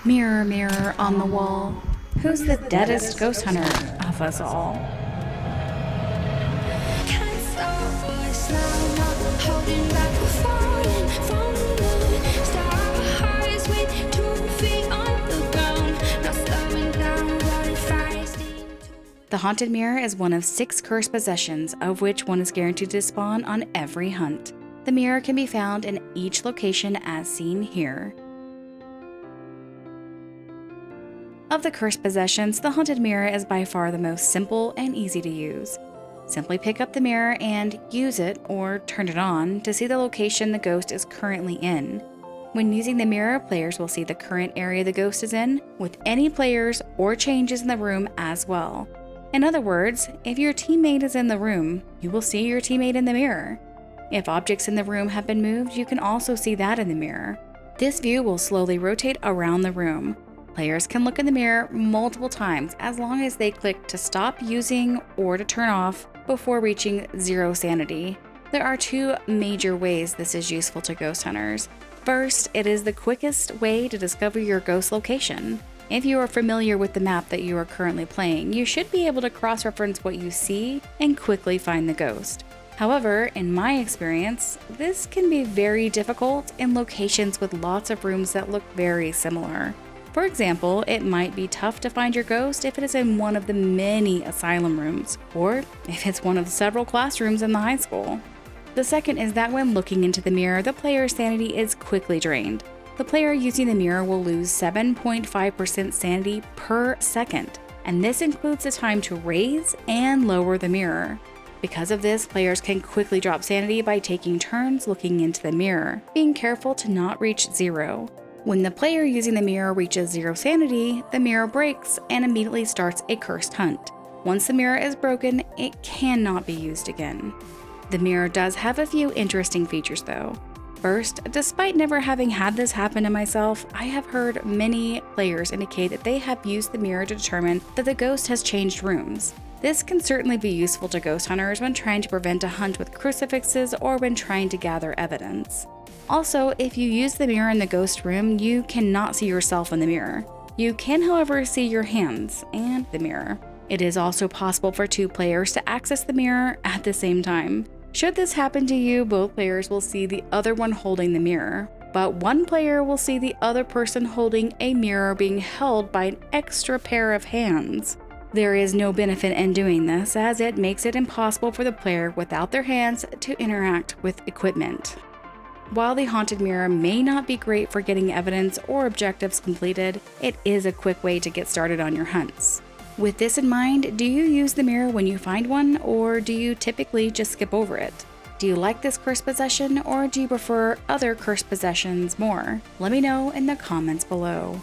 Mirror, mirror on the wall, who's the deadest ghost hunter of us all? Can't stop us now, not holding back, we're falling from the star highs with 2 feet on the ground, not slowing down, running fast into. The haunted mirror is one of 6 cursed possessions, of which one is guaranteed to spawn on every hunt. The mirror can be found in each location as seen here. Of the cursed possessions, the haunted mirror is by far the most simple and easy to use. Simply pick up the mirror and use it or turn it on to see the location the ghost is currently in. When using the mirror, players will see the current area the ghost is in, with any players or changes in the room as well. In other words, if your teammate is in the room, you will see your teammate in the mirror. If objects in the room have been moved, you can also see that in the mirror. This view will slowly rotate around the room. Players can look in the mirror multiple times as long as they click to stop using or to turn off before reaching 0 sanity. There are 2 major ways this is useful to ghost hunters. First, it is the quickest way to discover your ghost location. If you are familiar with the map that you are currently playing, you should be able to cross-reference what you see and quickly find the ghost. However, in my experience, this can be very difficult in locations with lots of rooms that look very similar. For example, it might be tough to find your ghost if it is in one of the many asylum rooms, or if it's one of several classrooms in the high school. The second is that when looking into the mirror, the player's sanity is quickly drained. The player using the mirror will lose 7.5% sanity per second, and this includes the time to raise and lower the mirror. Because of this, players can quickly drop sanity by taking turns looking into the mirror, being careful to not reach 0. When the player using the mirror reaches 0 sanity, the mirror breaks and immediately starts a cursed hunt. Once the mirror is broken, it cannot be used again. The mirror does have a few interesting features though. First, despite never having had this happen to myself, I have heard many players indicate that they have used the mirror to determine that the ghost has changed rooms. This can certainly be useful to ghost hunters when trying to prevent a hunt with crucifixes or when trying to gather evidence. Also, if you use the mirror in the ghost room, you cannot see yourself in the mirror. You can, however, see your hands and the mirror. It is also possible for 2 players to access the mirror at the same time. Should this happen to you, both players will see the other one holding the mirror, but one player will see the other person holding a mirror being held by an extra pair of hands. There is no benefit in doing this, as it makes it impossible for the player without their hands to interact with equipment. While the haunted mirror may not be great for getting evidence or objectives completed, it is a quick way to get started on your hunts. With this in mind, do you use the mirror when you find one, or do you typically just skip over it? Do you like this cursed possession, or do you prefer other cursed possessions more? Let me know in the comments below.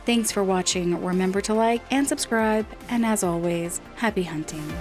Thanks for watching, remember to like and subscribe, and as always, happy hunting.